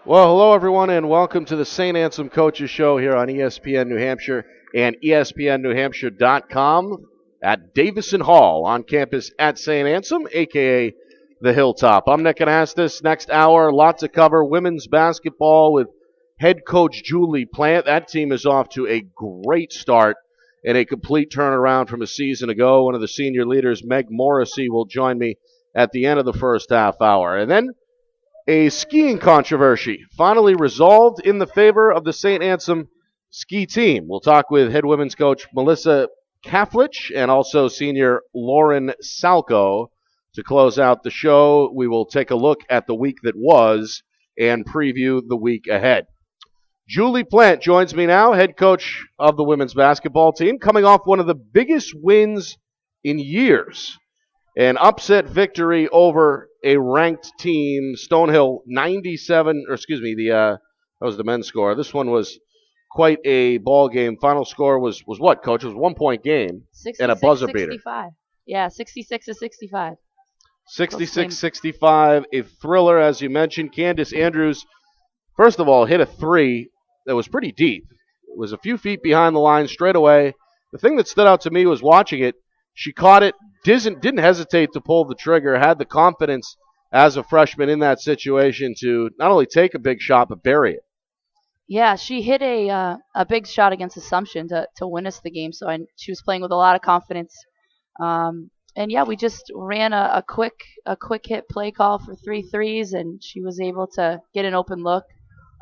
Well, hello everyone, and welcome to the Saint Anselm Coaches Show here on ESPN New Hampshire and ESPNNewHampshire.com at Davison Hall on campus at Saint Anselm, aka the Hilltop. I'm Nick Anastos. Next hour, lots to cover. Women's basketball with head coach Julie Plant. That team is off to a great start and a complete turnaround from a season ago. One of the senior leaders, Meg Morrissey, will join me at the end of the first half hour. And then a skiing controversy finally resolved in the favor of the Saint Anselm ski team. We'll talk with head women's coach Melissa Caflisch and also senior Lauren Salko to close out the show. We will take a look at the week that was and preview the week ahead. Julie Plant joins me now, head coach of the women's basketball team, coming off one of the biggest wins in years. An upset victory over a ranked team, Stonehill 97, that was the men's score. This one was quite a ball game. Final score was what, Coach? It was a 1 point game and a buzzer beater. 65. Yeah, 66-65. 66-65, a thriller, as you mentioned. Candace Andrews, first of all, hit a three that was pretty deep. It was a few feet behind the line straight away. The thing that stood out to me was watching it. She caught it, didn't hesitate to pull the trigger, had the confidence as a freshman in that situation to not only take a big shot, but bury it. Yeah, she hit a big shot against Assumption to win us the game, so she was playing with a lot of confidence. And yeah, we just ran a quick hit play call for 3 threes, and she was able to get an open look.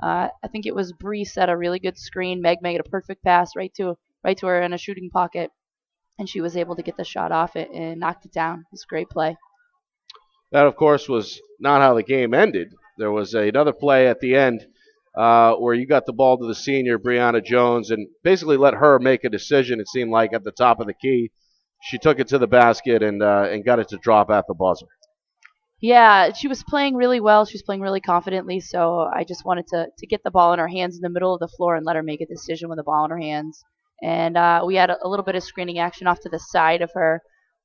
I think it was Bree set a really good screen. Meg made a perfect pass right to her in a shooting pocket. And she was able to get the shot off it and knocked it down. It was a great play. That, of course, was not how the game ended. There was another play at the end where you got the ball to the senior, Brianna Jones, and basically let her make a decision, it seemed like, at the top of the key. She took it to the basket and got it to drop at the buzzer. Yeah, she was playing really well. She was playing really confidently, so I just wanted to get the ball in her hands in the middle of the floor and let her make a decision with the ball in her hands. And we had a little bit of screening action off to the side of her.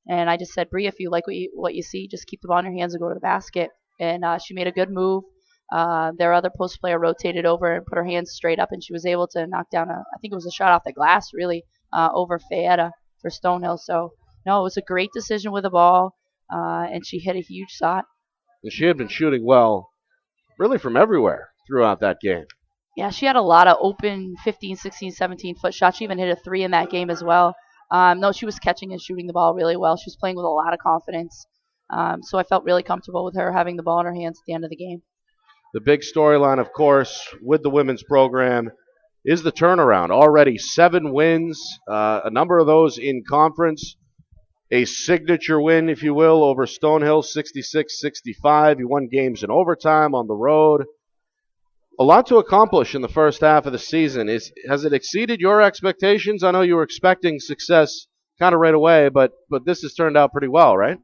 And I just said, Bree, if you like what you see, just keep the ball in your hands and go to the basket. And she made a good move. Their other post player rotated over and put her hands straight up, and she was able to knock down I think it was a shot off the glass, really, over Fayetta for Stonehill. So, no, it was a great decision with the ball, and she hit a huge shot. And she had been shooting well, really from everywhere throughout that game. Yeah, she had a lot of open 15, 16, 17-foot shots. She even hit a 3 in that game as well. No, she was catching and shooting the ball really well. She was playing with a lot of confidence. So I felt really comfortable with her having the ball in her hands at the end of the game. The big storyline, of course, with the women's program is the turnaround. Already 7 wins, a number of those in conference. A signature win, if you will, over Stonehill, 66-65. You won games in overtime on the road. A lot to accomplish in the first half of the season. Has it exceeded your expectations? I know you were expecting success kind of right away, but this has turned out pretty well, right?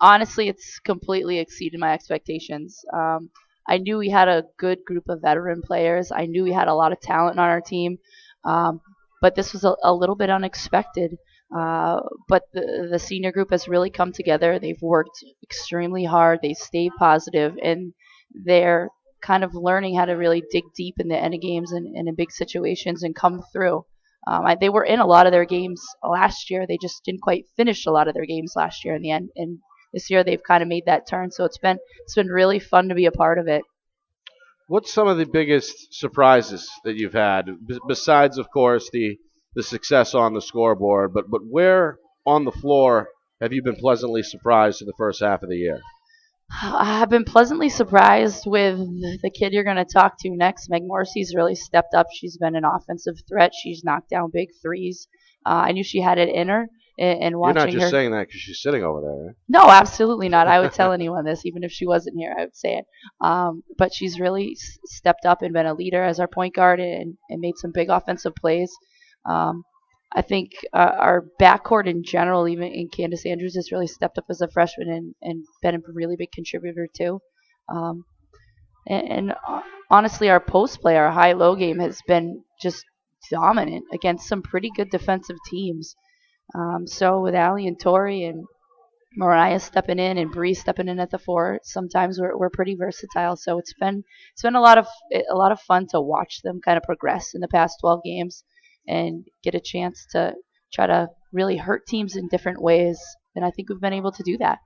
Honestly, it's completely exceeded my expectations. I knew we had a good group of veteran players. I knew we had a lot of talent on our team, but this was a little bit unexpected. But the senior group has really come together. They've worked extremely hard. They stayed positive, and they're kind of learning how to really dig deep in the end of games and in big situations and come through. They were in a lot of their games last year. They just didn't quite finish a lot of their games last year in the end. And this year they've kind of made that turn. So it's been really fun to be a part of it. What's some of the biggest surprises that you've had, besides, of course, the success on the scoreboard, but where on the floor have you been pleasantly surprised in the first half of the year? I've been pleasantly surprised with the kid you're going to talk to next. Meg Morrissey's really stepped up. She's been an offensive threat. She's knocked down big threes. I knew she had it in her. And watching You're not just her saying that because she's sitting over there, right? No, absolutely not. I would tell anyone this, even if she wasn't here. I would say it. But she's really stepped up and been a leader as our point guard and made some big offensive plays. I think our backcourt in general, even in Candace Andrews, has really stepped up as a freshman and been a really big contributor too. And honestly, our post play, our high-low game has been just dominant against some pretty good defensive teams. So with Allie and Tori and Mariah stepping in and Bree stepping in at the 4. Sometimes we're pretty versatile, so it's been a lot of fun to watch them kind of progress in the past 12 games and get a chance to try to really hurt teams in different ways, and I think we've been able to do that.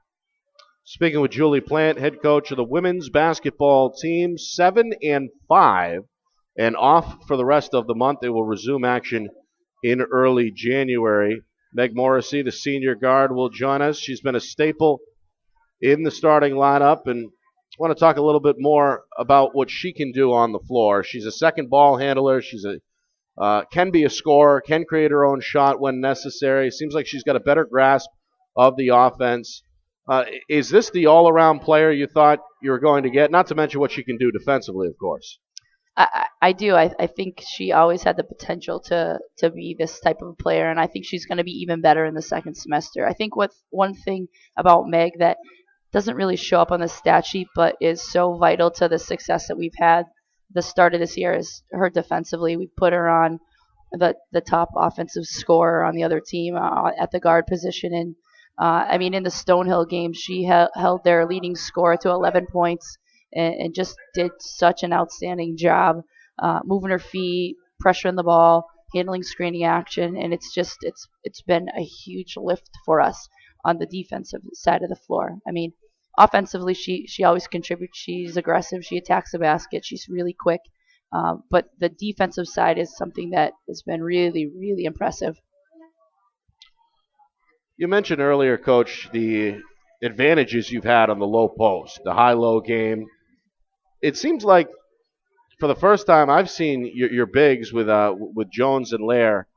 Speaking with Julie Plant, head coach of the women's basketball team, 7-5, and off for the rest of the month. They will resume action in early January. Meg Morrissey, the senior guard, will join us. She's been a staple in the starting lineup, and I want to talk a little bit more about what she can do on the floor. She's a second ball handler. She's can be a scorer, can create her own shot when necessary. Seems like she's got a better grasp of the offense. Is this the all-around player you thought you were going to get? Not to mention what she can do defensively, of course. I do. I think she always had the potential to be this type of player, and I think she's going to be even better in the second semester. I think one thing about Meg that doesn't really show up on the stat sheet but is so vital to the success that we've had the start of this year is her defensively. We put her on the top offensive scorer on the other team at the guard position, and in the Stonehill game, she held their leading scorer to 11 points. And just did such an outstanding job moving her feet, pressuring the ball, handling screening action, and it's been a huge lift for us on the defensive side of the floor. Offensively, she always contributes. She's aggressive. She attacks the basket. She's really quick. But the defensive side is something that has been really, really impressive. You mentioned earlier, Coach, the advantages you've had on the low post, the high-low game. It seems like for the first time I've seen your bigs with Jones and Lair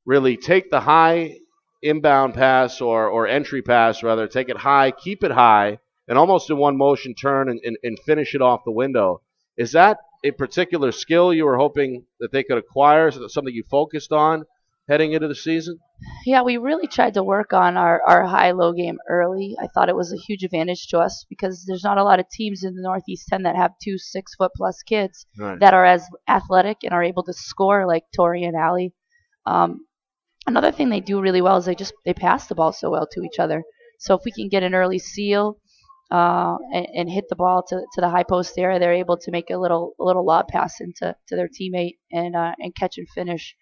really take the high inbound pass or entry pass, rather, take it high, keep it high, and almost in one motion turn and finish it off the window. Is that a particular skill you were hoping that they could acquire, something you focused on heading into the season? Yeah, we really tried to work on our high-low game early. I thought it was a huge advantage to us because there's not a lot of teams in the Northeast 10 that have 2 6-foot-plus kids that are as athletic and are able to score like Tori and Allie. Another thing they do really well is they pass the ball so well to each other. So if we can get an early seal and hit the ball to the high post area, they're able to make a little lob pass into their teammate and catch and finish.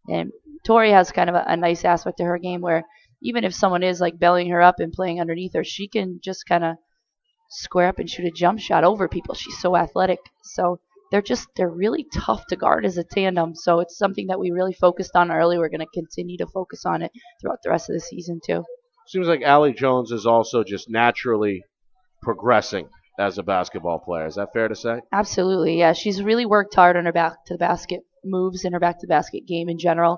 And Tori has kind of a nice aspect to her game where even if someone is like bellying her up and playing underneath her, she can just kind of square up and shoot a jump shot over people. She's so athletic. So they're really tough to guard as a tandem. So it's something that we really focused on early. We're going to continue to focus on it throughout the rest of the season too. Seems like Allie Jones is also just naturally progressing as a basketball player. Is that fair to say? Absolutely, yeah. She's really worked hard on her back to the basket moves in her back to basket game in general.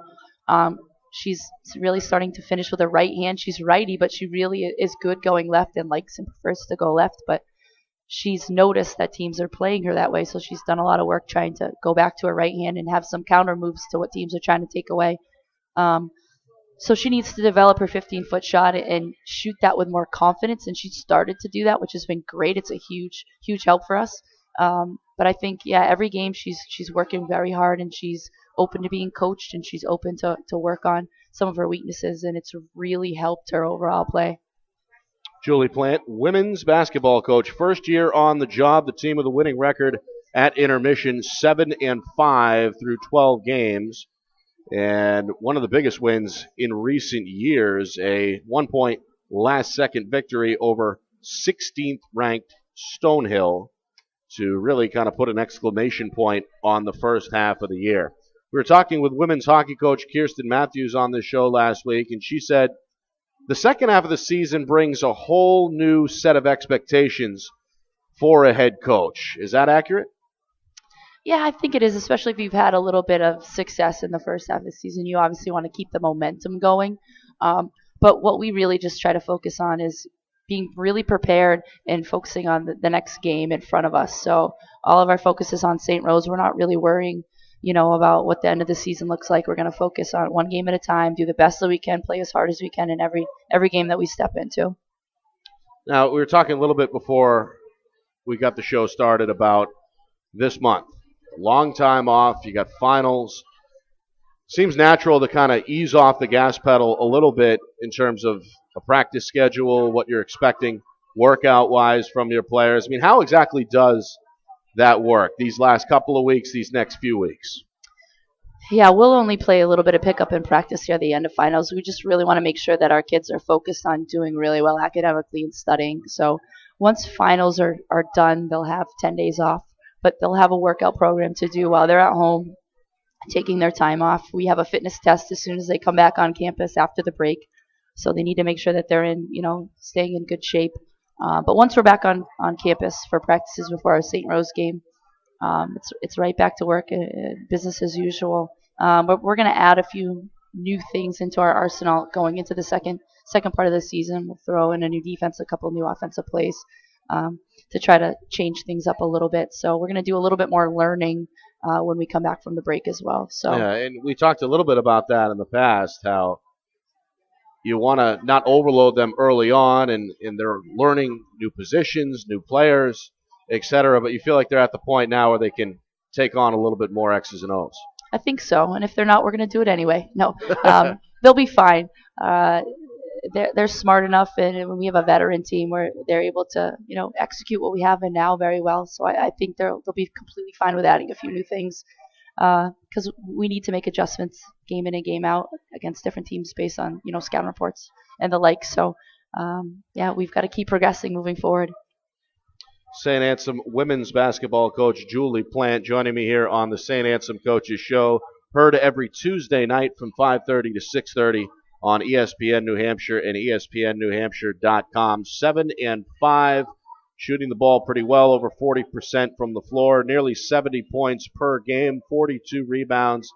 She's really starting to finish with her right hand. She's righty, but she really is good going left and likes and prefers to go left. But she's noticed that teams are playing her that way, so she's done a lot of work trying to go back to her right hand and have some counter moves to what teams are trying to take away. So she needs to develop her 15-foot shot and shoot that with more confidence, and she started to do that, which has been great. It's a huge, huge help for us. But I think, every game she's working very hard, and she's open to being coached, and she's open to work on some of her weaknesses, and it's really helped her overall play. Julie Plant, women's basketball coach, first year on the job, the team with a winning record at intermission, 7-5 through 12 games. And one of the biggest wins in recent years, a 1-point last-second victory over 16th-ranked Stonehill to really kind of put an exclamation point on the first half of the year. We were talking with women's hockey coach Kirsten Matthews on this show last week, and she said the second half of the season brings a whole new set of expectations for a head coach. Is that accurate? Yeah, I think it is, especially if you've had a little bit of success in the first half of the season. You obviously want to keep the momentum going. But what we really just try to focus on is being really prepared and focusing on the next game in front of us. So all of our focus is on St. Rose. We're not really worrying, about what the end of the season looks like. We're going to focus on one game at a time, do the best that we can, play as hard as we can in every game that we step into. Now, we were talking a little bit before we got the show started about this month. Long time off. You got finals. seems natural to kind of ease off the gas pedal a little bit in terms of a practice schedule, what you're expecting workout-wise from your players. I mean, how exactly does that work these last couple of weeks, these next few weeks? Yeah, we'll only play a little bit of pickup in practice here at the end of finals. We just really want to make sure that our kids are focused on doing really well academically and studying. So once finals are done, they'll have 10 days off, but they'll have a workout program to do while they're at home, taking their time off. We have a fitness test as soon as they come back on campus after the break. So they need to make sure that they're staying in good shape. But once we're back on campus for practices before our St. Rose game, it's right back to work, business as usual. But we're going to add a few new things into our arsenal going into the second part of the season. We'll throw in a new defense, a couple of new offensive plays to try to change things up a little bit. So we're going to do a little bit more learning when we come back from the break as well. So yeah, and we talked a little bit about that in the past, how you want to not overload them early on, and they're learning new positions, new players, etc. But you feel like they're at the point now where they can take on a little bit more X's and O's. I think so, and if they're not, we're going to do it anyway. No, they'll be fine. They're smart enough, and when we have a veteran team where they're able to, execute what we have in now very well. So I think they'll be completely fine with adding a few new things because we need to make adjustments game in and game out against different teams based on scout reports and the like. So we've got to keep progressing moving forward. Saint Anselm women's basketball coach Julie Plant joining me here on the Saint Anselm Coaches Show. Heard every Tuesday night from 5:30 to 6:30 on ESPN New Hampshire and ESPNNewHampshire.com. 7 and 5, shooting the ball pretty well, over 40% from the floor, nearly 70 points per game, 42 rebounds.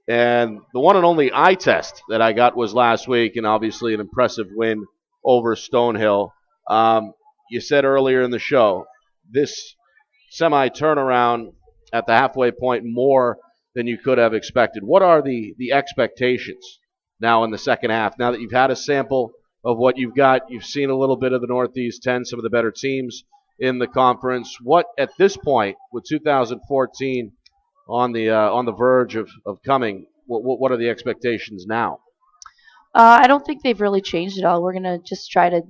And the one and only eye test that I got was last week, and obviously an impressive win over Stonehill. You said earlier in the show, this semi-turnaround at the halfway point more than you could have expected. What are the expectations now in the second half? Now that you've had a sample of what you've got, you've seen a little bit of the Northeast 10, some of the better teams in the conference. What, at this point, with 2014 on the verge of coming, what are the expectations now? I don't think they've really changed at all. We're going to just try to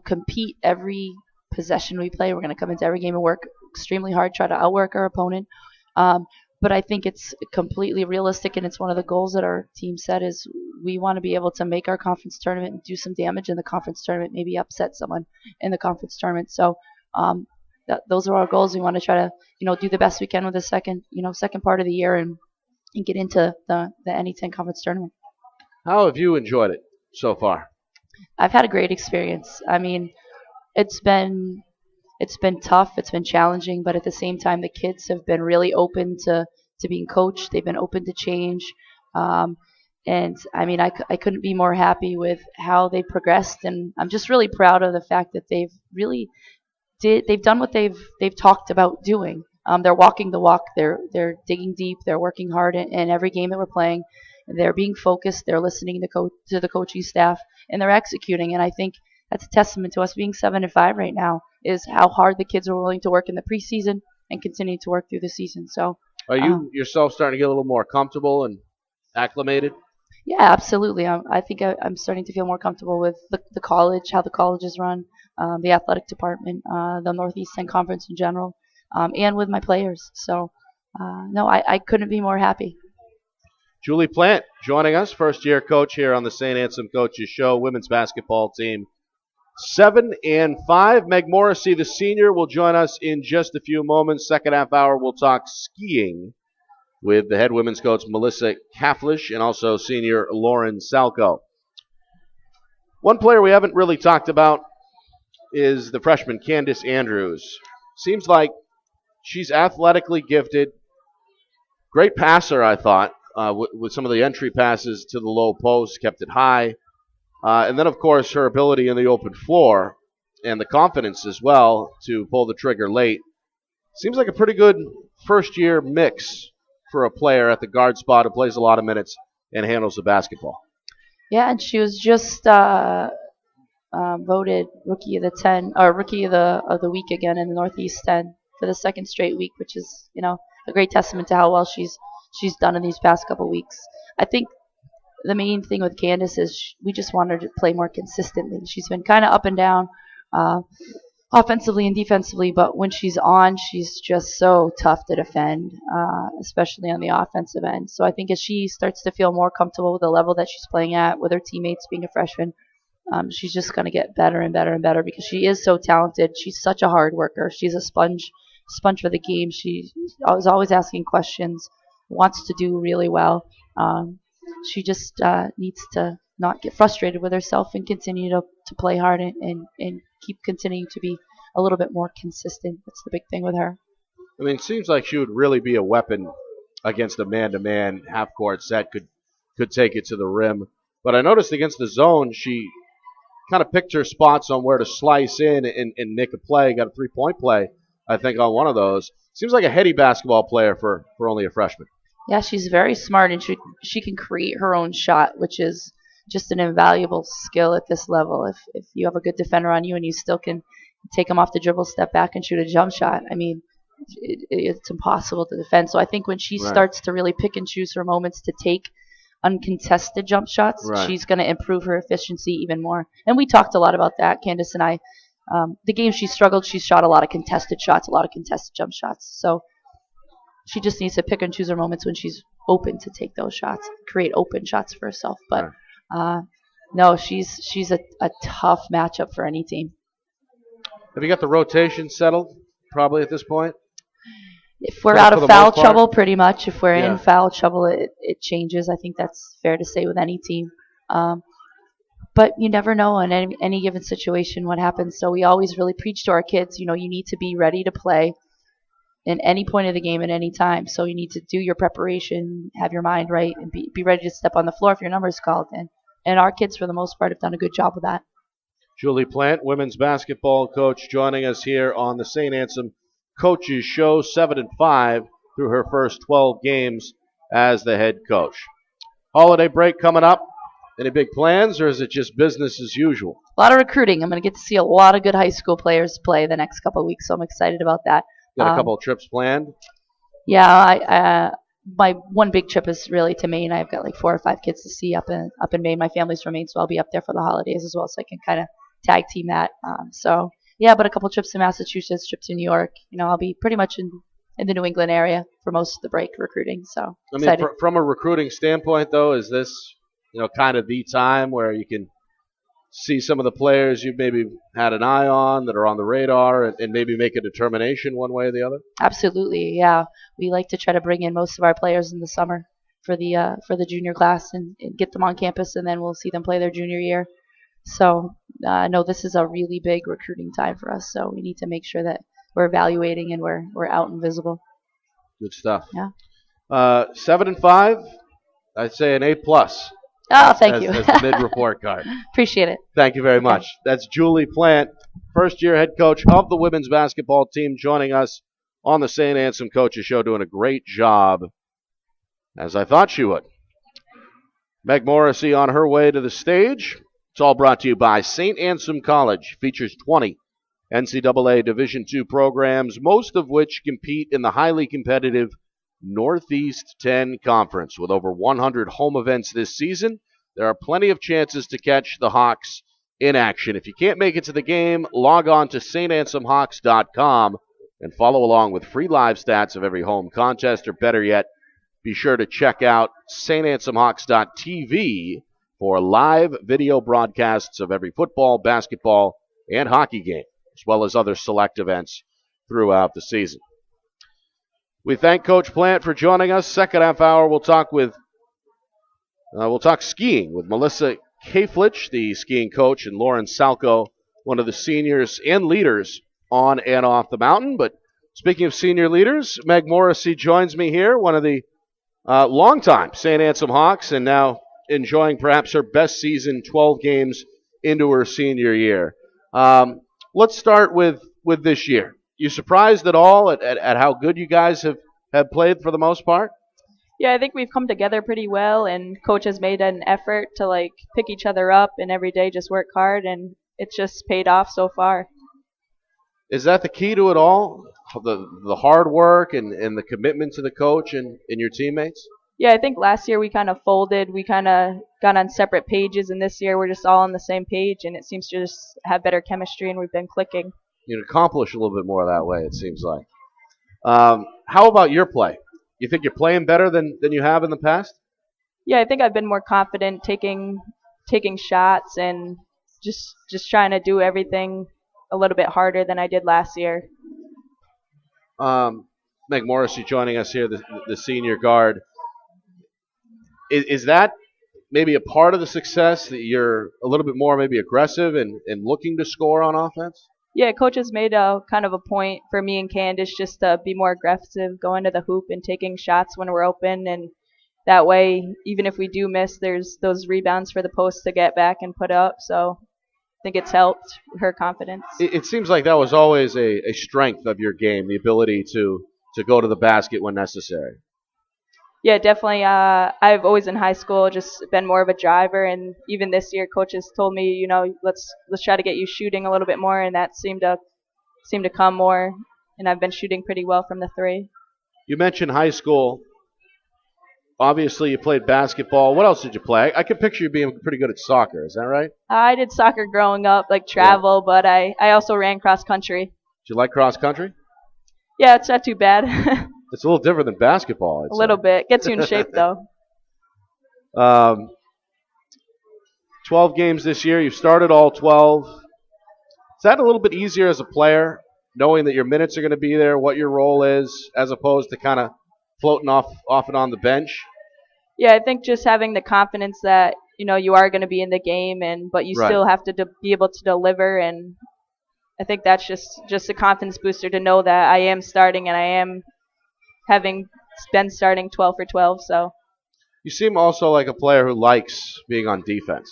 compete every possession we play. We're going to come into every game and work extremely hard, try to outwork our opponent. But I think it's completely realistic, and it's one of the goals that our team set is we want to be able to make our conference tournament and do some damage in the conference tournament, maybe upset someone in the conference tournament. So those are our goals. We want to try to do the best we can with the second part of the year and get into the NE10 conference tournament. How have you enjoyed it so far? I've had a great experience. I mean, it's been tough, it's been challenging, but at the same time, the kids have been really open to being coached. They've been open to change, and I mean, I couldn't be more happy with how they progressed, and I'm just really proud of the fact that they've done what they've talked about doing. They're walking the walk. They're digging deep. They're working hard in every game that we're playing. They're being focused. They're listening to the coaching staff, and they're executing. And I think that's a testament to us being 7 and 5 right now, is how hard the kids are willing to work in the preseason and continue to work through the season. So, are you yourself starting to get a little more comfortable and acclimated? Yeah, absolutely. I think I'm starting to feel more comfortable with the college, how the college is run, the athletic department, the Northeast 10 Conference in general, and with my players. So, no, I couldn't be more happy. Julie Plant joining us, first-year coach here on the Saint Anselm Coaches Show, women's basketball team. 7 and 5. Meg Morrissey, the senior, will join us in just a few moments. Second half hour, we'll talk skiing with the head women's coach, Melissa Caflisch, and also senior Lauren Salko. One player we haven't really talked about is the freshman Candace Andrews. Seems like she's athletically gifted. Great passer, I thought, with some of the entry passes to the low post, kept it high. And then, of course, her ability in the open floor and the confidence as well to pull the trigger late. Seems like a pretty good first-year mix for a player at the guard spot who plays a lot of minutes and handles the basketball. Yeah, and she was just voted rookie of the week again in the Northeast 10 for the second straight week, which is a great testament to how well she's she's done in these past couple weeks. I think the main thing with Candace is we just want her to play more consistently. She's been kind of up and down offensively and defensively, but when she's on, she's just so tough to defend, especially on the offensive end. So I think as she starts to feel more comfortable with the level that she's playing at, with her teammates being a freshman, she's just going to get better and better and better because she is so talented. She's such a hard worker. She's a sponge for the game. She is always asking questions, wants to do really well. She just needs to not get frustrated with herself and continue to play hard and keep continuing to be a little bit more consistent. That's the big thing with her. I mean, it seems like she would really be a weapon against a man-to-man half-court set, could take it to the rim. But I noticed against the zone, she kind of picked her spots on where to slice in and make a play, got a three-point play, I think, on one of those. Seems like a heady basketball player for only a freshman. Yeah, she's very smart, and she can create her own shot, which is just an invaluable skill at this level. If you have a good defender on you and you still can take them off the dribble, step back, and shoot a jump shot, I mean, it's impossible to defend. So I think when she starts to really pick and choose her moments to take uncontested jump shots, she's going to improve her efficiency even more. And we talked a lot about that, Candace and I. The game she struggled, she shot a lot of contested shots, a lot of contested jump shots. So she just needs to pick and choose her moments when she's open to take those shots, create open shots for herself. But no, she's a tough matchup for any team. Have you got the rotation settled probably at this point? If we're out of foul trouble, pretty much. If we're in foul trouble, it changes. I think that's fair to say with any team. But you never know in any given situation what happens. So we always really preach to our kids, you need to be ready to play in any point of the game at any time. So you need to do your preparation, have your mind right, and be ready to step on the floor if your number is called. And our kids, for the most part, have done a good job with that. Julie Plant, women's basketball coach, joining us here on the Saint Anselm Coaches Show, 7-5 through her first 12 games as the head coach. Holiday break coming up. Any big plans, or is it just business as usual? A lot of recruiting. I'm going to get to see a lot of good high school players play the next couple of weeks, so I'm excited about that. Got a couple of trips planned? Yeah, my one big trip is really to Maine. I've got like 4 or 5 kids to see up in Maine. My family's from Maine, so I'll be up there for the holidays as well, so I can kind of tag team that. So yeah, but a couple trips to Massachusetts, trips to New York. I'll be pretty much in the New England area for most of the break recruiting. So excited. From a recruiting standpoint, though, is this kind of the time where you can see some of the players you've maybe had an eye on that are on the radar and maybe make a determination one way or the other? Absolutely, yeah. We like to try to bring in most of our players in the summer for the junior class and get them on campus, and then we'll see them play their junior year. So, no, this is a really big recruiting time for us, so we need to make sure that we're evaluating and we're out and visible. Good stuff. Yeah. 7-5, I'd say an A+. Oh, thank you. As the mid-report card. Appreciate it. Thank you very much. That's Julie Plant, first-year head coach of the women's basketball team, joining us on the Saint Anselm Coaches Show, doing a great job, as I thought she would. Meg Morrissey on her way to the stage. It's all brought to you by Saint Anselm College. Features 20 NCAA Division II programs, most of which compete in the highly competitive Northeast 10 Conference. With over 100 home events this season, there are plenty of chances to catch the Hawks in action. If you can't make it to the game, log on to saintanselmhawks.com and follow along with free live stats of every home contest, or better yet, be sure to check out saintanselmhawks.tv for live video broadcasts of every football, basketball, and hockey game, as well as other select events throughout the season. We thank Coach Plant for joining us. Second half hour, we'll talk skiing with Melissa Caflisch, the skiing coach, and Lauren Salko, one of the seniors and leaders on and off the mountain. But speaking of senior leaders, Meg Morrissey joins me here, one of the longtime Saint Anselm Hawks, and now enjoying perhaps her best season, 12 games into her senior year. Let's start with this year. You surprised at all at how good you guys have played for the most part? Yeah, I think we've come together pretty well, and coach has made an effort to pick each other up and every day just work hard, and it's just paid off so far. Is that the key to it all? The hard work and the commitment to the coach and your teammates? Yeah, I think last year we kind of folded. We kind of got on separate pages, and this year we're just all on the same page, and it seems to just have better chemistry, and we've been clicking. You can accomplish a little bit more that way, it seems like. How about your play? You think you're playing better than you have in the past? Yeah, I think I've been more confident taking shots and just trying to do everything a little bit harder than I did last year. Meg Morrissey joining us here, the senior guard. Is that maybe a part of the success that you're a little bit more maybe aggressive and looking to score on offense? Yeah, coach has made a kind of a point for me and Candace just to be more aggressive, going to the hoop and taking shots when we're open, and that way, even if we do miss, there's those rebounds for the post to get back and put up. So I think it's helped her confidence. It seems like that was always a strength of your game, the ability to go to the basket when necessary. Yeah, definitely. I've always in high school just been more of a driver, and even this year, coaches told me, let's try to get you shooting a little bit more, and that seemed to come more. And I've been shooting pretty well from the three. You mentioned high school. Obviously, you played basketball. What else did you play? I can picture you being pretty good at soccer. Is that right? I did soccer growing up, like travel, but I also ran cross country. Did you like cross country? Yeah, it's not too bad. It's a little different than basketball. A little bit. Gets you in shape, though. 12 games this year. You've started all 12. Is that a little bit easier as a player, knowing that your minutes are going to be there, what your role is, as opposed to kind of floating off and on the bench? Yeah, I think just having the confidence that, you are going to be in the game, but you still have to be able to deliver, and I think that's just a confidence booster to know that I am starting and I am having been starting 12 for 12. So you seem also like a player who likes being on defense.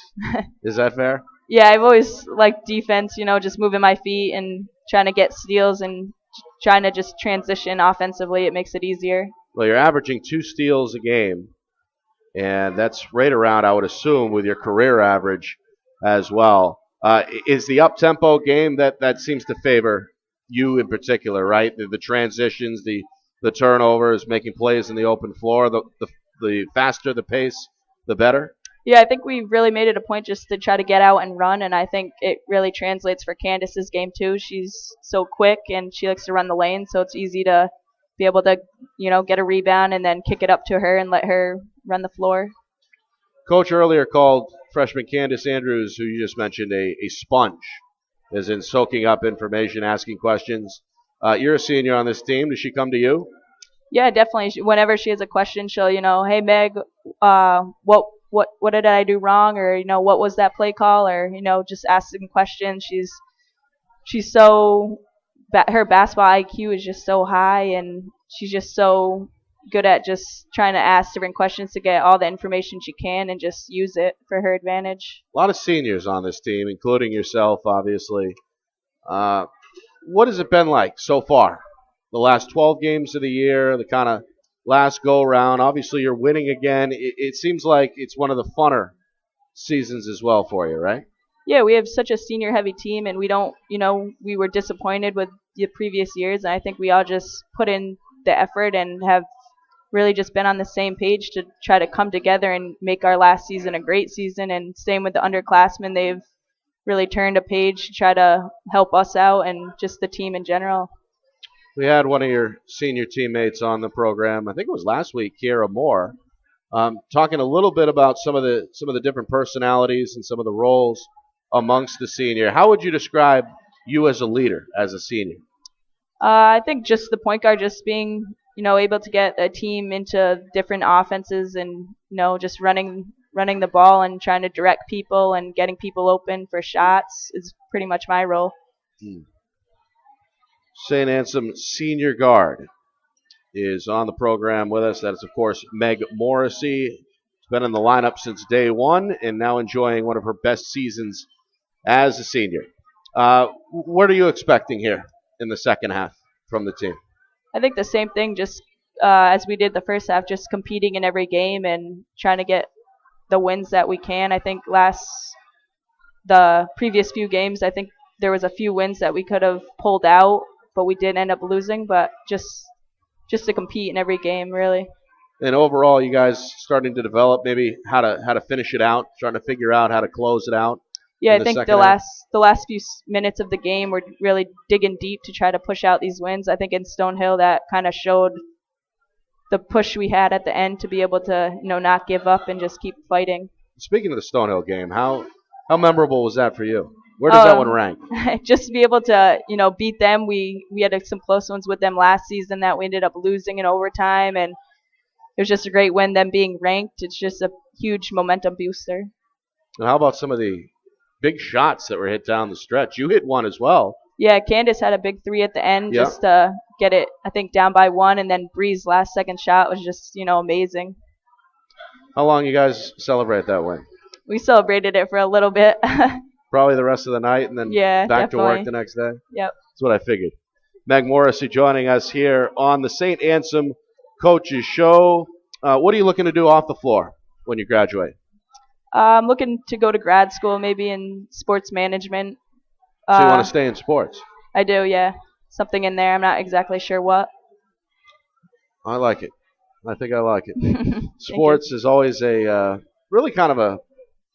Is that fair? Yeah, I've always liked defense, just moving my feet and trying to get steals and trying to just transition offensively. It makes it easier. Well, you're averaging 2 steals a game, and that's right around, I would assume, with your career average as well. Is the up-tempo game that seems to favor you in particular, right? The transitions, the turnovers, making plays in the open floor, the faster the pace, the better? Yeah, I think we really made it a point just to try to get out and run, and I think it really translates for Candace's game too. She's so quick, and she likes to run the lane, so it's easy to be able to, get a rebound and then kick it up to her and let her run the floor. Coach earlier called freshman Candace Andrews, who you just mentioned, a sponge, as in soaking up information, asking questions. You're a senior on this team. Does she come to you? Yeah, definitely. Whenever she has a question, she'll, hey, Meg, what did I do wrong? Or, what was that play call? Or, just asking questions. She's so, her basketball IQ is just so high, and she's just so good at just trying to ask different questions to get all the information she can and just use it for her advantage. A lot of seniors on this team, including yourself, obviously. What has it been like so far? The last 12 games of the year, the kind of last go-around. Obviously, you're winning again. It seems like it's one of the funner seasons as well for you, right? Yeah, we have such a senior-heavy team, and we don't, we were disappointed with the previous years, and I think we all just put in the effort and have really just been on the same page to try to come together and make our last season a great season. And same with the underclassmen. They've really turned a page to try to help us out and just the team in general. We had one of your senior teammates on the program, I think it was last week, Kiera Moore, talking a little bit about some of the different personalities and some of the roles amongst the senior. How would you describe you as a leader, as a senior? I think just the point guard, just being, able to get a team into different offenses and, just running the ball and trying to direct people and getting people open for shots is pretty much my role. Saint Anselm senior guard is on the program with us. That is, of course, Meg Morrissey. She's been in the lineup since day one and now enjoying one of her best seasons as a senior. What are you expecting here in the second half from the team? I think the same thing, just as we did the first half, just competing in every game and trying to get the wins that we can. I think the previous few games, I think there was a few wins that we could have pulled out, but we did end up losing. But just to compete in every game, really. And overall, you guys starting to develop maybe how to finish it out, starting to figure out how to close it out. Yeah, I think the last few minutes of the game, we're really digging deep to try to push out these wins. I think in Stonehill that kind of showed the push we had at the end to be able to, not give up and just keep fighting. Speaking of the Stonehill game, how memorable was that for you? Where does that one rank? Just to be able to, beat them. We had some close ones with them last season that we ended up losing in overtime, and it was just a great win. Them being ranked, it's just a huge momentum booster. And how about some of the big shots that were hit down the stretch? You hit one as well. Yeah, Candace had a big 3 at the end just to get it, I think, down by 1, and then Bree's last second shot was just, amazing. How long you guys celebrate that win? We celebrated it for a little bit. Probably the rest of the night, and then back to work the next day? Yep. That's what I figured. Meg Morrissey joining us here on the Saint Anselm Coaches Show. What are you looking to do off the floor when you graduate? I'm looking to go to grad school, maybe in sports management. So you want to stay in sports? I do, yeah. Something in there. I'm not exactly sure what. I like it. I think I like it. Sports is always a really kind of a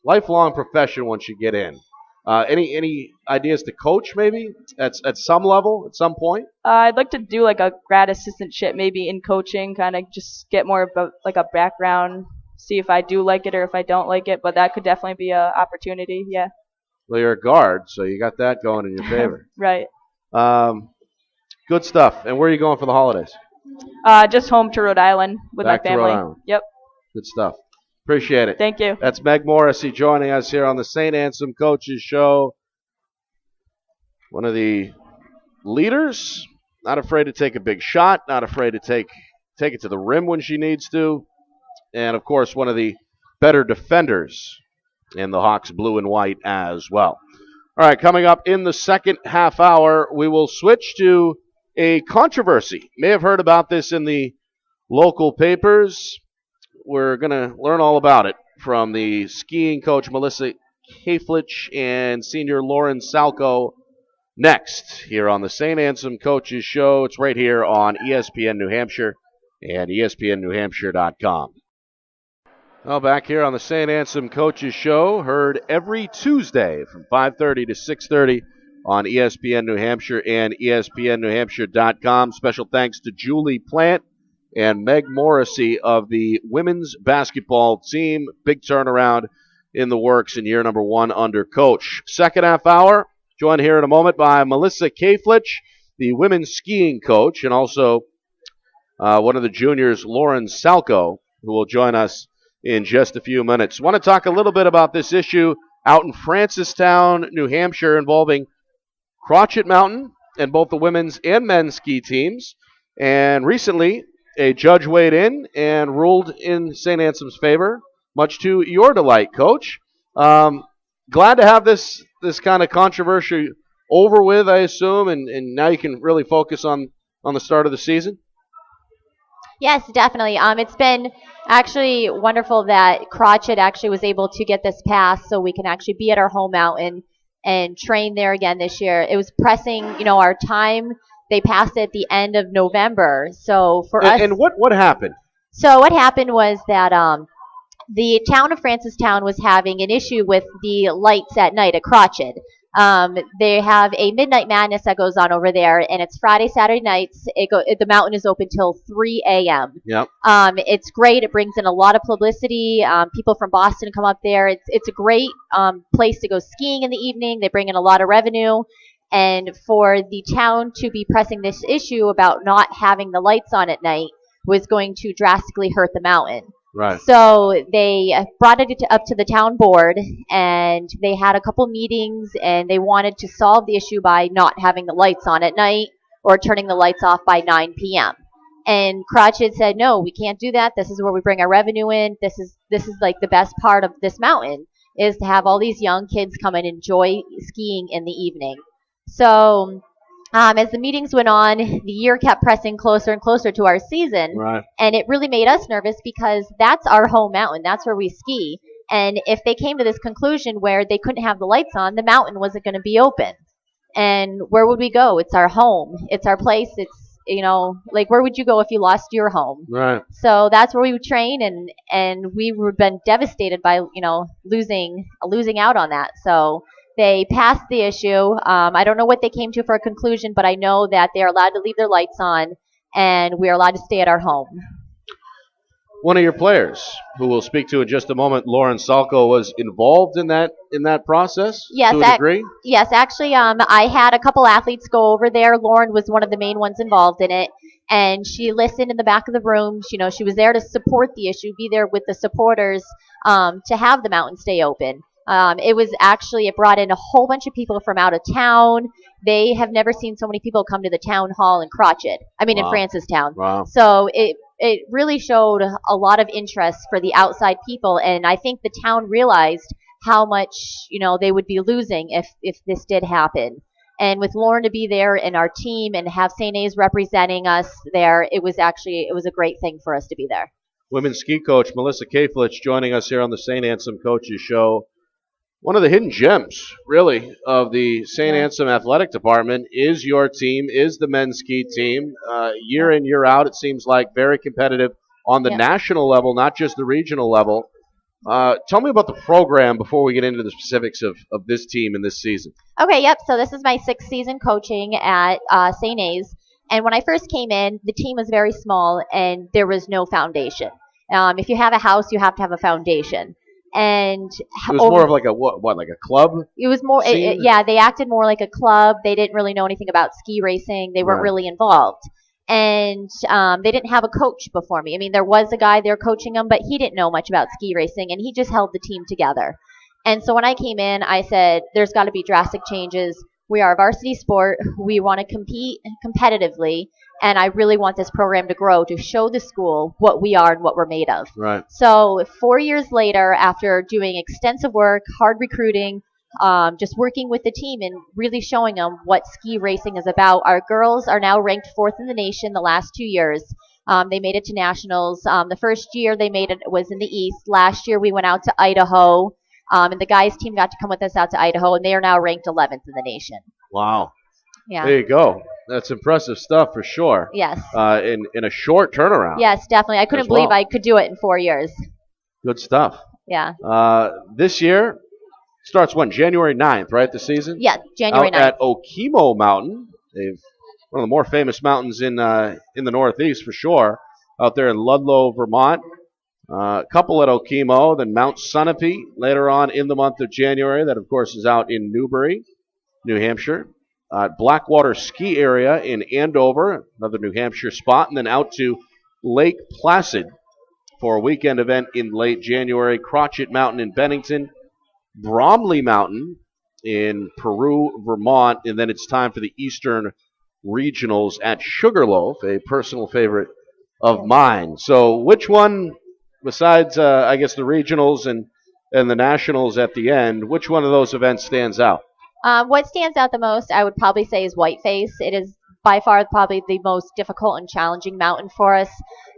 lifelong profession once you get in. Any ideas to coach maybe at some level, at some point? I'd like to do like a grad assistantship maybe in coaching, kind of just get more of like a background, see if I do like it or if I don't like it, but that could definitely be an opportunity, yeah. Well, you're a guard, so you got that going in your favor. Right. Good stuff. And where are you going for the holidays? Just home to Rhode Island with my family. To Rhode Island. Yep. Good stuff. Appreciate it. Thank you. That's Meg Morrissey joining us here on the Saint Anselm Coaches Show. One of the leaders, not afraid to take a big shot, not afraid to take it to the rim when she needs to. And, of course, one of the better defenders in the Hawks blue and white as well. All right, coming up in the second half hour, we will switch to a controversy. You may have heard about this in the local papers. We're going to learn all about it from the skiing coach Melissa Caflisch and senior Lauren Salko next here on the Saint Anselm Coaches Show. It's right here on ESPN New Hampshire and ESPNNewHampshire.com. Well, back here on the Saint Anselm Coaches Show, heard every Tuesday from 5:30 to 6:30 on ESPN New Hampshire and ESPNNewHampshire.com. Special thanks to Julie Plant and Meg Morrissey of the women's basketball team. Big turnaround in the works in year number 1 under coach. Second half hour, joined here in a moment by Melissa Caflisch, the women's skiing coach, and also one of the juniors, Lauren Salko, who will join us in just a few minutes. Want to talk a little bit about this issue out in Francistown, New Hampshire, involving Crotchet Mountain and both the women's and men's ski teams. And recently, a judge weighed in and ruled in St. Anselm's favor, much to your delight, Coach. Glad to have this kind of controversy over with, I assume, and now you can really focus on the start of the season. Yes, definitely. It's been actually wonderful that Crotchet actually was able to get this passed so we can actually be at our home mountain and train there again this year. It was pressing, our time. They passed it at the end of November. So for us. And what happened? So what happened was that the town of Francistown was having an issue with the lights at night at Crotchet. They have a Midnight Madness that goes on over there, and it's Friday, Saturday nights. The mountain is open till 3 a.m. Yep. It's great. It brings in a lot of publicity. People from Boston come up there. It's a great place to go skiing in the evening. They bring in a lot of revenue. And for the town to be pressing this issue about not having the lights on at night was going to drastically hurt the mountain. Right. So they brought it up to the town board, and they had a couple meetings, and they wanted to solve the issue by not having the lights on at night or turning the lights off by 9 p.m. And Crotchet said, no, we can't do that. This is where we bring our revenue in. This is like the best part of this mountain is to have all these young kids come and enjoy skiing in the evening. So as the meetings went on, the year kept pressing closer and closer to our season. Right. And it really made us nervous because that's our home mountain. That's where we ski. And if they came to this conclusion where they couldn't have the lights on, the mountain wasn't going to be open. And where would we go? It's our home. It's our place. It's, like, where would you go if you lost your home? Right. So that's where we would train, and we would been devastated by, losing out on that. So they passed the issue. I don't know what they came to for a conclusion, but I know that they are allowed to leave their lights on, and we are allowed to stay at our home. One of your players, who we'll speak to in just a moment, Lauren Salko, was involved in that process. Yes, to a degree. Yes, actually, I had a couple athletes go over there. Lauren was one of the main ones involved in it, and she listened in the back of the room. She was there to support the issue, be there with the supporters, to have the mountain stay open. It brought in a whole bunch of people from out of town. They have never seen so many people come to the town hall in Crotched. I mean, in Francistown. Wow. So it really showed a lot of interest for the outside people, and I think the town realized how much, they would be losing if this did happen. And with Lauren to be there and our team and have St. A's representing us there, it was a great thing for us to be there. Women's ski coach Melissa Caflisch joining us here on the Saint Anselm Coaches Show. One of the hidden gems, really, of the Saint Anselm Athletic Department is your team, is the men's ski team. Year in, year out, it seems like very competitive on the national level, not just the regional level. Tell me about the program before we get into the specifics of this team in this season. Okay, yep. So this is my 6th season coaching at St. A's. And when I first came in, the team was very small and there was no foundation. If you have a house, you have to have a foundation. And it was more of like a like a club? It was more, they acted more like a club. They didn't really know anything about ski racing. They weren't really involved. And they didn't have a coach before me. I mean, there was a guy there coaching them, but he didn't know much about ski racing, and he just held the team together. And so when I came in, I said, there's got to be drastic changes. We are a varsity sport. We want to compete competitively, and I really want this program to grow, to show the school what we are and what we're made of. Right. So 4 years later, after doing extensive work, hard recruiting, just working with the team and really showing them what ski racing is about, our girls are now ranked 4th in the nation the last 2 years. They made it to nationals. The first year they made it was in the East. Last year we went out to Idaho. And the guys' team got to come with us out to Idaho, and they are now ranked 11th in the nation. Wow. Yeah. There you go. That's impressive stuff for sure. Yes. In a short turnaround. Yes, definitely. I couldn't believe I could do it in 4 years. Good stuff. Yeah. This year starts when? January 9th, right, the season? Yeah, January 9th. At Okemo Mountain. One of the more famous mountains in the Northeast for sure. Out there in Ludlow, Vermont. A couple at Okemo, then Mount Sunapee later on in the month of January. That, of course, is out in Newbury, New Hampshire. Blackwater Ski Area in Andover, another New Hampshire spot. And then out to Lake Placid for a weekend event in late January. Crotched Mountain in Bennington. Bromley Mountain in Peru, Vermont. And then it's time for the Eastern Regionals at Sugarloaf, a personal favorite of mine. So which one, besides, I guess, the regionals and the nationals at the end, which one of those events stands out? What stands out the most, I would probably say, is Whiteface. It is by far probably the most difficult and challenging mountain for us.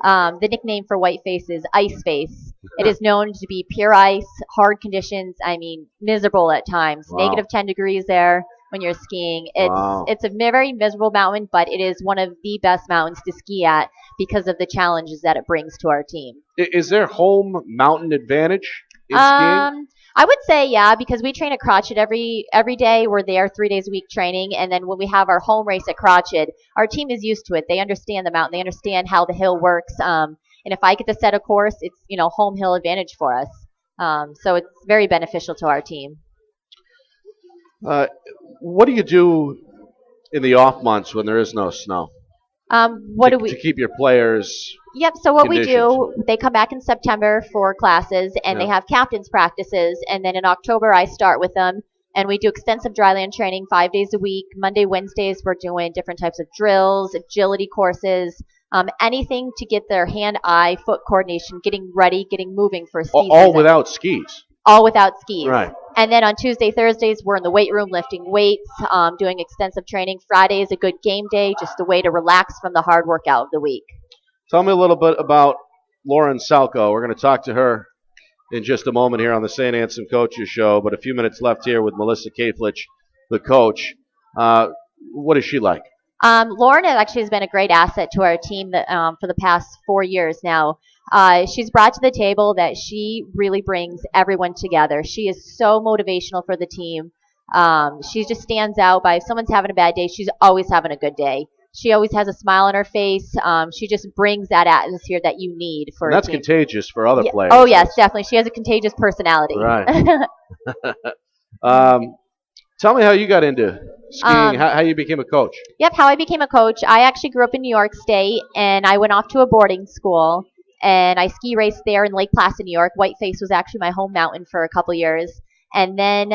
The nickname for Whiteface is Ice Face. It is known to be pure ice, hard conditions, I mean, miserable at times. Wow. Negative 10 degrees there when you're skiing. It's a very miserable mountain, but it is one of the best mountains to ski at because of the challenges that it brings to our team. Is there home mountain advantage in skiing? I would say, yeah, because we train at Crotched every day. We're there 3 days a week training, and then when we have our home race at Crotched, our team is used to it. They understand the mountain. They understand how the hill works. And if I get to set a course, it's, home hill advantage for us. So it's very beneficial to our team. What do you do in the off months when there is no snow? To keep your players? Yep, so what we do, they come back in September for classes, and they have captain's practices, and then in October I start with them, and we do extensive dryland training 5 days a week. Monday, Wednesdays, we're doing different types of drills, agility courses, anything to get their hand-eye, foot coordination, getting ready, getting moving for ski season. All without skis? All without skis. Right. And then on Tuesday, Thursdays, we're in the weight room lifting weights, doing extensive training. Friday is a good game day, just a way to relax from the hard workout of the week. Tell me a little bit about Lauren Salko. We're going to talk to her in just a moment here on the Saint Anselm Coaches Show, but a few minutes left here with Melissa Caflisch, the coach. What is she like? Lauren actually has been a great asset to our team for the past 4 years now. She's brought to the table that she really brings everyone together. She is so motivational for the team. She just stands out by if someone's having a bad day, she's always having a good day. She always has a smile on her face. She just brings that atmosphere that you need for And that's a team. contagious for other players. Oh, yes, definitely. She has a contagious personality. Right. Tell me how you got into skiing, how you became a coach. Yep, how I became a coach. I actually grew up in New York State, and I went off to a boarding school, and I ski raced there in Lake Placid, New York. Whiteface was actually my home mountain for a couple years. And then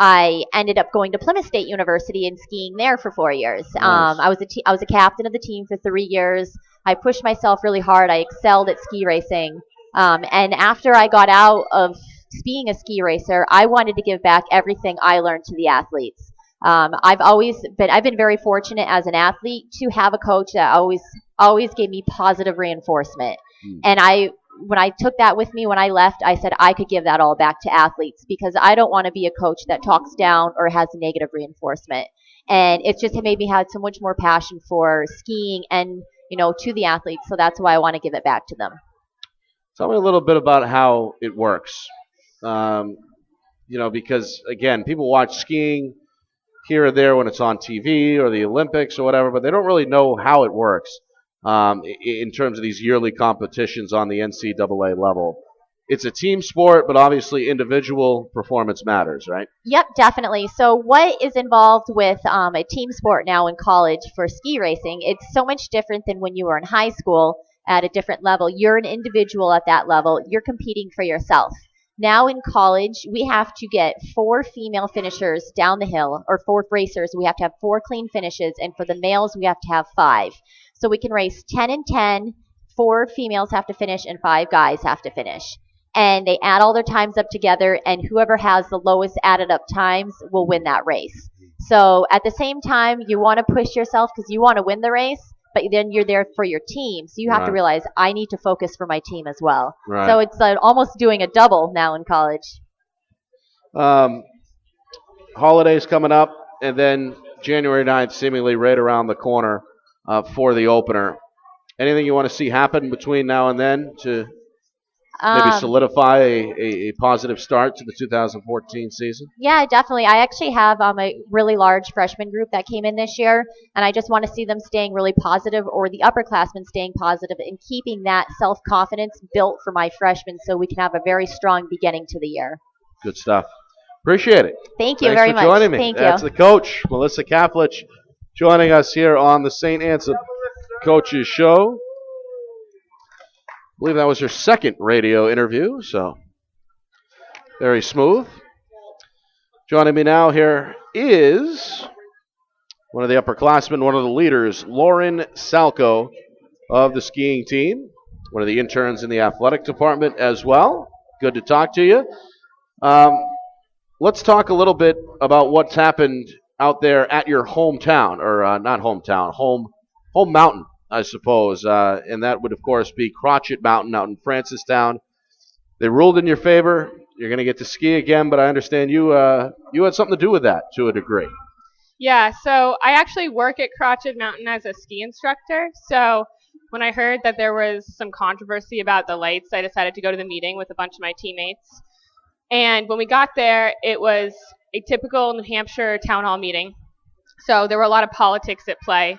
I ended up going to Plymouth State University and skiing there for 4 years. Nice. I was a captain of the team for 3 years. I pushed myself really hard. I excelled at ski racing. And after I got out of being a ski racer, I wanted to give back everything I learned to the athletes. I've been very fortunate as an athlete to have a coach that always gave me positive reinforcement. And when I took that with me when I left, I said I could give that all back to athletes because I don't want to be a coach that talks down or has negative reinforcement. And it just made me have so much more passion for skiing and, to the athletes. So that's why I want to give it back to them. Tell me a little bit about how it works. Because, again, people watch skiing here or there when it's on TV or the Olympics or whatever, but they don't really know how it works in terms of these yearly competitions on the NCAA level. It's a team sport, but obviously individual performance matters, right? Yep, definitely. So what is involved with a team sport now in college for ski racing, it's so much different than when you were in high school at a different level. You're an individual at that level. You're competing for yourself. Now in college, we have to get 4 female finishers down the hill, or 4 racers. We have to have 4 clean finishes, and for the males, we have to have 5. So we can race 10 and 10. 4 females have to finish, and 5 guys have to finish. And they add all their times up together, and whoever has the lowest added up times will win that race. So at the same time, you want to push yourself because you want to win the race, but then you're there for your team. So you have to realize I need to focus for my team as well. Right. So it's almost doing a double now in college. Holidays coming up, and then January 9th seemingly right around the corner for the opener. Anything you want to see happen between now and then to maybe solidify a positive start to the 2014 season? Yeah, definitely. I actually have a really large freshman group that came in this year, and I just want to see them staying really positive, or the upperclassmen staying positive and keeping that self-confidence built for my freshmen so we can have a very strong beginning to the year. Good stuff. Appreciate it. Thank you Thanks very for much. joining me. Thank you. That's the coach, Melissa Caflisch, joining us here on the Saint Anselm Coaches Show. I believe that was her second radio interview, so very smooth. Joining me now here is one of the upperclassmen, one of the leaders, Lauren Salko of the skiing team, one of the interns in the athletic department as well. Good to talk to you. Let's talk a little bit about what's happened out there at your hometown, or not hometown, home mountain, I suppose, and that would, of course, be Crotchet Mountain out in Francistown. They ruled in your favor. You're going to get to ski again, but I understand you had something to do with that to a degree. Yeah, so I actually work at Crotchet Mountain as a ski instructor. So when I heard that there was some controversy about the lights, I decided to go to the meeting with a bunch of my teammates. And when we got there, it was a typical New Hampshire town hall meeting. So there were a lot of politics at play.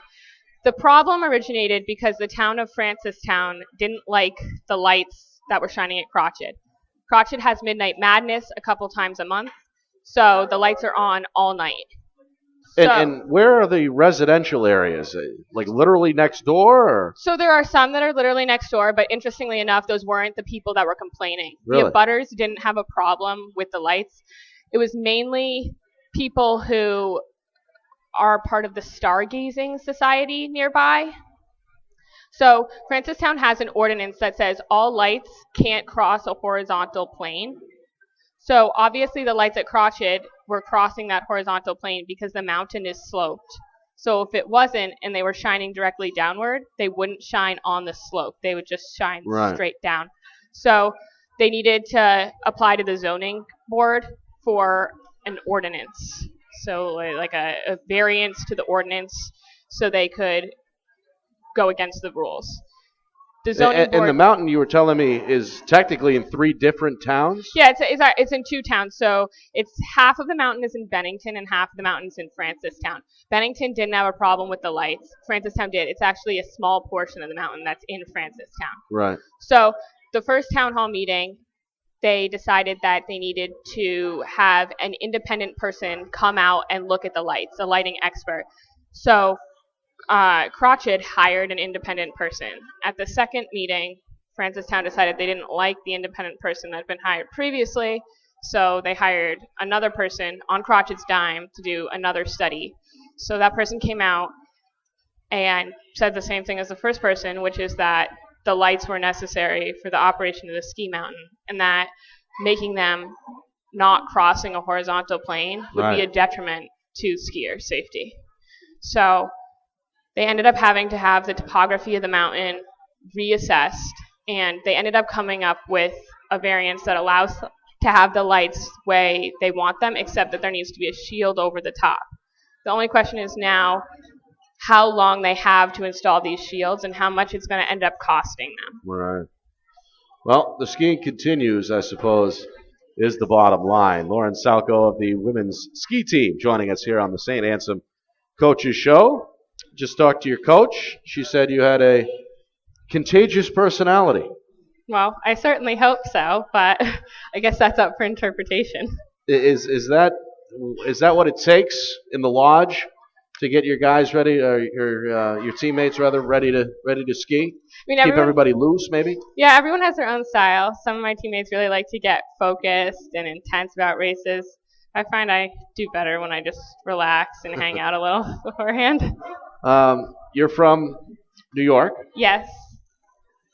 The problem originated because the town of Francistown didn't like the lights that were shining at Crotchet. Crotchet has Midnight Madness a couple times a month, so the lights are on all night. And where are the residential areas? Like literally next door? Or? So there are some that are literally next door, but interestingly enough, those weren't the people that were complaining. Really? The abutters didn't have a problem with the lights. It was mainly people who are part of the Stargazing Society nearby. So Francistown has an ordinance that says all lights can't cross a horizontal plane. So obviously the lights at Crotchet were crossing that horizontal plane because the mountain is sloped. So if it wasn't and they were shining directly downward, they wouldn't shine on the slope. They would just shine straight down. So they needed to apply to the zoning board for an ordinance. so like a variance to the ordinance, so they could go against the rules. The zoning board, and the mountain, you were telling me, is technically in 3 different towns? Yeah, it's in 2 towns. So it's half of the mountain is in Bennington and half of the mountain is in Francistown. Bennington didn't have a problem with the lights. Francistown did. It's actually a small portion of the mountain that's in Francistown. Right. So the first town hall meeting, they decided that they needed to have an independent person come out and look at the lights, a lighting expert. So Crotched hired an independent person. At the second meeting, Francistown decided they didn't like the independent person that had been hired previously, so they hired another person on Crotched's dime to do another study. So that person came out and said the same thing as the first person, which is that the lights were necessary for the operation of the ski mountain, and that making them not crossing a horizontal plane would be a detriment to skier safety. So they ended up having to have the topography of the mountain reassessed, and they ended up coming up with a variance that allows to have the lights the way they want them, except that there needs to be a shield over the top. The only question is now how long they have to install these shields and how much it's going to end up costing them. Right. Well, the skiing continues, I suppose, is the bottom line. Lauren Salko of the women's ski team joining us here on the Saint Anselm Coaches Show. Just talked to your coach. She said you had a contagious personality. Well, I certainly hope so, but I guess that's up for interpretation. Is that what it takes in the lodge to get your guys ready, or your teammates rather, ready to ski? Keep everybody loose, maybe? Yeah, everyone has their own style. Some of my teammates really like to get focused and intense about races. I find I do better when I just relax and hang out a little beforehand. You're from New York? Yes.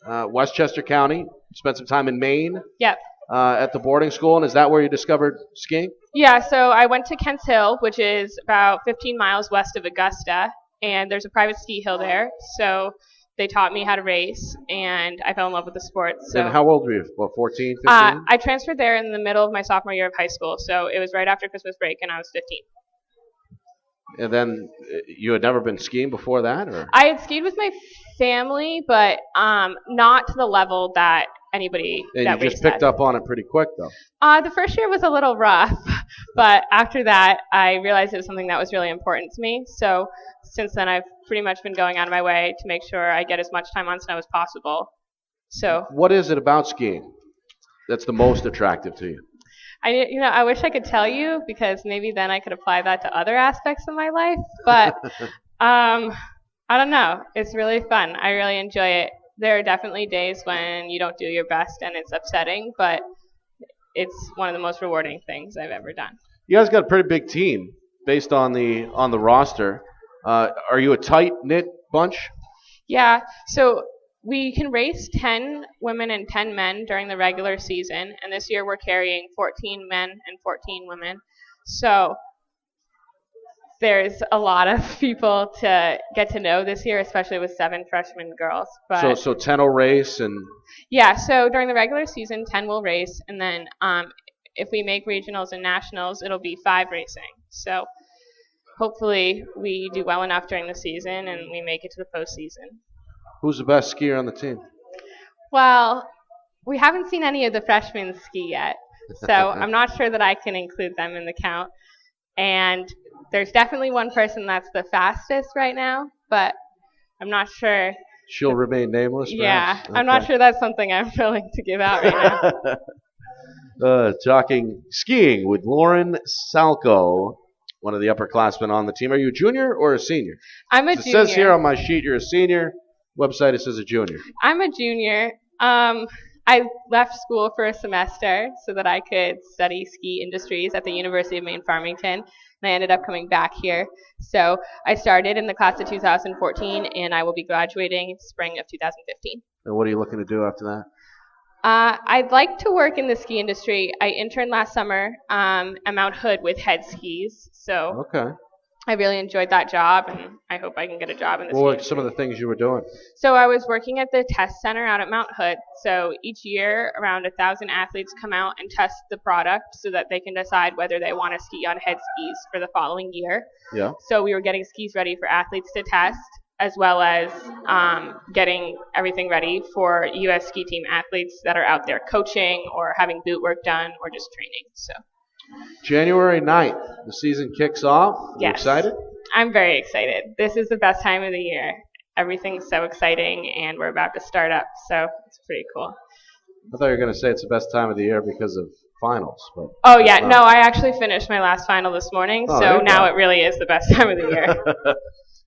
Westchester County. Spent some time in Maine? Yep. At the boarding school, and is that where you discovered skiing? Yeah, so I went to Kent's Hill, which is about 15 miles west of Augusta, and there's a private ski hill there, so they taught me how to race, and I fell in love with the sport. So. And how old were you? What, 14, 15? I transferred there in the middle of my sophomore year of high school, so it was right after Christmas break, and I was 15. And then you had never been skiing before that? Or? I had skied with my family, but not to the level that anybody and that you just picked had. up on it pretty quick, though. The first year was a little rough, but after that, I realized it was something that was really important to me. So since then, I've pretty much been going out of my way to make sure I get as much time on snow as possible. So what is it about skiing that's the most attractive to you? I wish I could tell you, because maybe then I could apply that to other aspects of my life. But I don't know. It's really fun. I really enjoy it. There are definitely days when you don't do your best and it's upsetting, but it's one of the most rewarding things I've ever done. You guys got a pretty big team based on the roster. Are you a tight-knit bunch? Yeah. So we can race 10 women and 10 men during the regular season, and this year we're carrying 14 men and 14 women. So there's a lot of people to get to know this year, especially with 7 freshman girls. But so 10 will race and... Yeah, so during the regular season, 10 will race, and then if we make regionals and nationals, it'll be 5 racing. So hopefully we do well enough during the season and we make it to the postseason. Who's the best skier on the team? Well, we haven't seen any of the freshmen ski yet, so I'm not sure that I can include them in the count. And there's definitely one person that's the fastest right now, but I'm not sure. She'll remain nameless, perhaps? Yeah, okay. I'm not sure that's something I'm willing to give out right now. Talking skiing with Lauren Salko, one of the upperclassmen on the team. Are you a junior or a senior? I'm a junior. It says here on my sheet you're a senior. Website it says a junior. I'm a junior. I left school for a semester so that I could study ski industries at the University of Maine Farmington, and I ended up coming back here. So I started in the class of 2014, and I will be graduating spring of 2015. And what are you looking to do after that? I'd like to work in the ski industry. I interned last summer at Mount Hood with Head Skis. So okay. I really enjoyed that job, and I hope I can get a job in the What were ski some of the things you were doing? So I was working at the test center out at Mount Hood. So each year, around 1,000 athletes come out and test the product so that they can decide whether they want to ski on head skis for the following year. Yeah. So we were getting skis ready for athletes to test, as well as getting everything ready for U.S. ski team athletes that are out there coaching or having boot work done or just training. So January 9th, the season kicks off. You Yes. excited? I'm very excited. This is the best time of the year. Everything's so exciting, and we're about to start up, so it's pretty cool. I thought you were going to say it's the best time of the year because of finals. But Oh, yeah. No, I actually finished my last final this morning, Oh, there so you now go. it really is the best time of the year.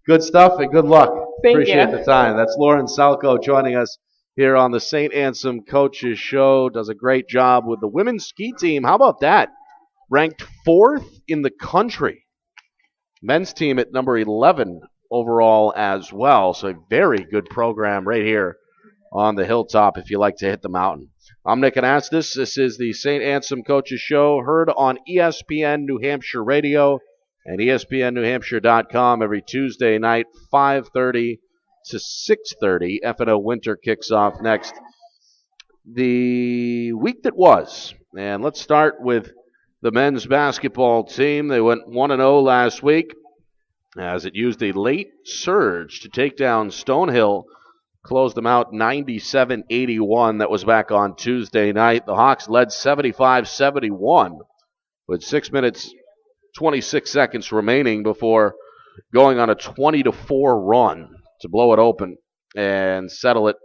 Good stuff and good luck. Thank Appreciate you. the time. That's Lauren Salko joining us here on the Saint Anselm Coaches Show. Does a great job with the women's ski team. How about that? Ranked 4th in the country. Men's team at number 11 overall as well. So a very good program right here on the hilltop if you like to hit the mountain. I'm Nick Anastos. This is the Saint Anselm Coaches Show, heard on ESPN New Hampshire Radio and ESPNNewHampshire.com every Tuesday night, 5:30 to 6:30. F&O Winter kicks off next. The week that was, and let's start with the men's basketball team. They went 1-0 last week as it used a late surge to take down Stonehill. Closed them out 97-81. That was back on Tuesday night. The Hawks led 75-71 with 6 minutes, 26 seconds remaining before going on a 20-4 run to blow it open and settle it.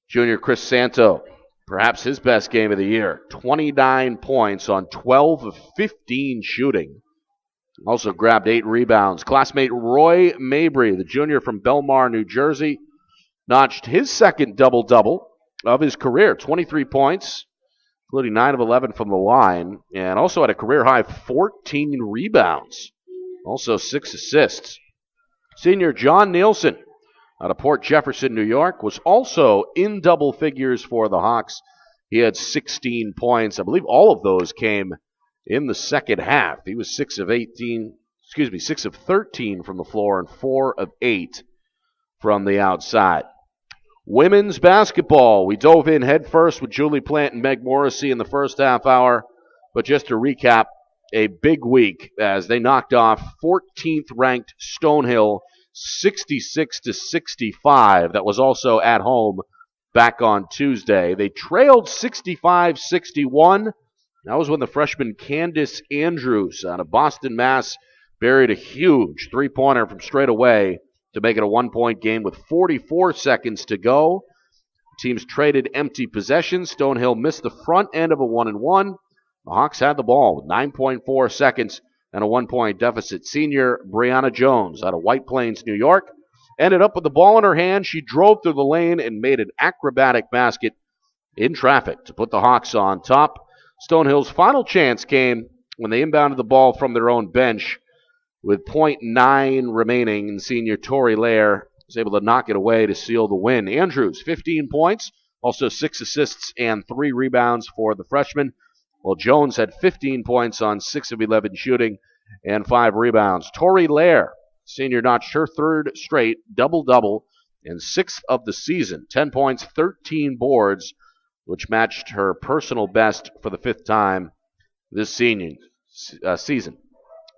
Junior Chris Santo, perhaps his best game of the year. 29 points on 12 of 15 shooting. Also grabbed 8 rebounds. Classmate Roy Mabry, the junior from Belmar, New Jersey, notched his second double-double of his career. 23 points, including 9 of 11 from the line, and also had a career-high 14 rebounds. Also 6 assists. Senior John Nielsen, out of Port Jefferson, New York, was also in double figures for the Hawks. He had 16 points. I believe all of those came in the second half. He was 6 of 13 from the floor and 4 of 8 from the outside. Women's basketball, we dove in headfirst with Julie Plant and Meg Morrissey in the first half hour. But just to recap, a big week as they knocked off 14th ranked Stonehill 66-65. That was also at home back on Tuesday. They trailed 65-61. That was when the freshman Candace Andrews out of Boston, Mass. Buried a huge three-pointer from straight away to make it a 1-point game with 44 seconds to go. Teams traded empty possessions. Stonehill missed the front end of a 1-and-1. The Hawks had the ball with 9.4 seconds and a 1-point deficit. Senior Brianna Jones out of White Plains, New York, ended up with the ball in her hand. She drove through the lane and made an acrobatic basket in traffic to put the Hawks on top. Stonehill's final chance came when they inbounded the ball from their own bench with .9 remaining, and senior Tori Lair was able to knock it away to seal the win. Andrews, 15 points, also 6 assists and 3 rebounds for the freshman. Well, Jones had 15 points on 6 of 11 shooting and 5 rebounds. Tori Lair, senior, notched her third straight double-double and 6th of the season. 10 points, 13 boards, which matched her personal best for the 5th time this season.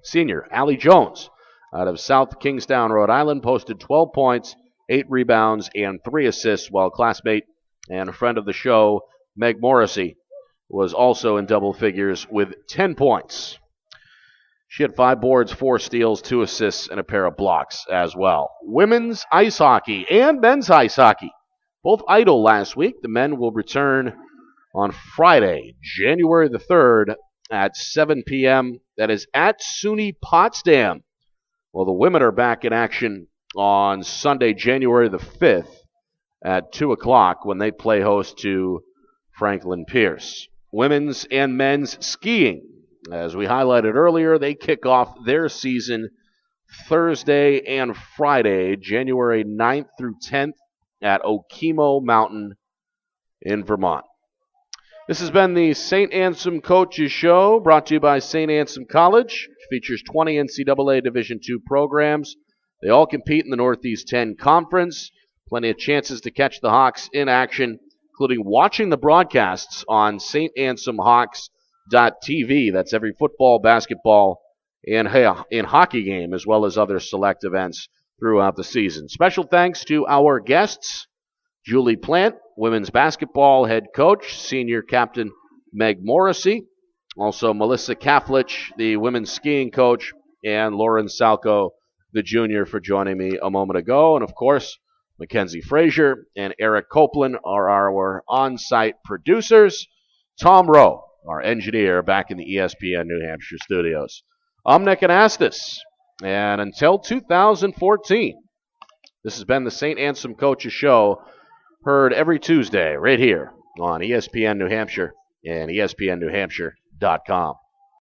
Senior Allie Jones out of South Kingstown, Rhode Island, posted 12 points, 8 rebounds, and 3 assists, while classmate and a friend of the show, Meg Morrissey, was also in double figures with 10 points. She had 5 boards, 4 steals, 2 assists, and a pair of blocks as well. Women's ice hockey and men's ice hockey, both idle last week. The men will return on Friday, January the 3rd at 7 p.m. That is at SUNY Potsdam. Well, the women are back in action on Sunday, January the 5th at 2 o'clock when they play host to Franklin Pierce. Women's and men's skiing. As we highlighted earlier, they kick off their season Thursday and Friday, January 9th through 10th at Okemo Mountain in Vermont. This has been the Saint Anselm Coaches Show, brought to you by Saint Anselm College, which features 20 NCAA Division II programs. They all compete in the Northeast 10 Conference. Plenty of chances to catch the Hawks in action, including watching the broadcasts on SaintAnselmHawks.tv. That's every football, basketball, and hockey game, as well as other select events throughout the season. Special thanks to our guests, Julie Plant, women's basketball head coach, senior captain Meg Morrissey, also Melissa Caflisch, the women's skiing coach, and Lauren Salko, the junior, for joining me a moment ago. And, of course, Mackenzie Frazier and Eric Copeland are our on-site producers. Tom Rowe, our engineer, back in the ESPN New Hampshire studios. I'm Nick Anastos, and until 2014, this has been the Saint Anselm Coaches Show, heard every Tuesday right here on ESPN New Hampshire and ESPNNewHampshire.com.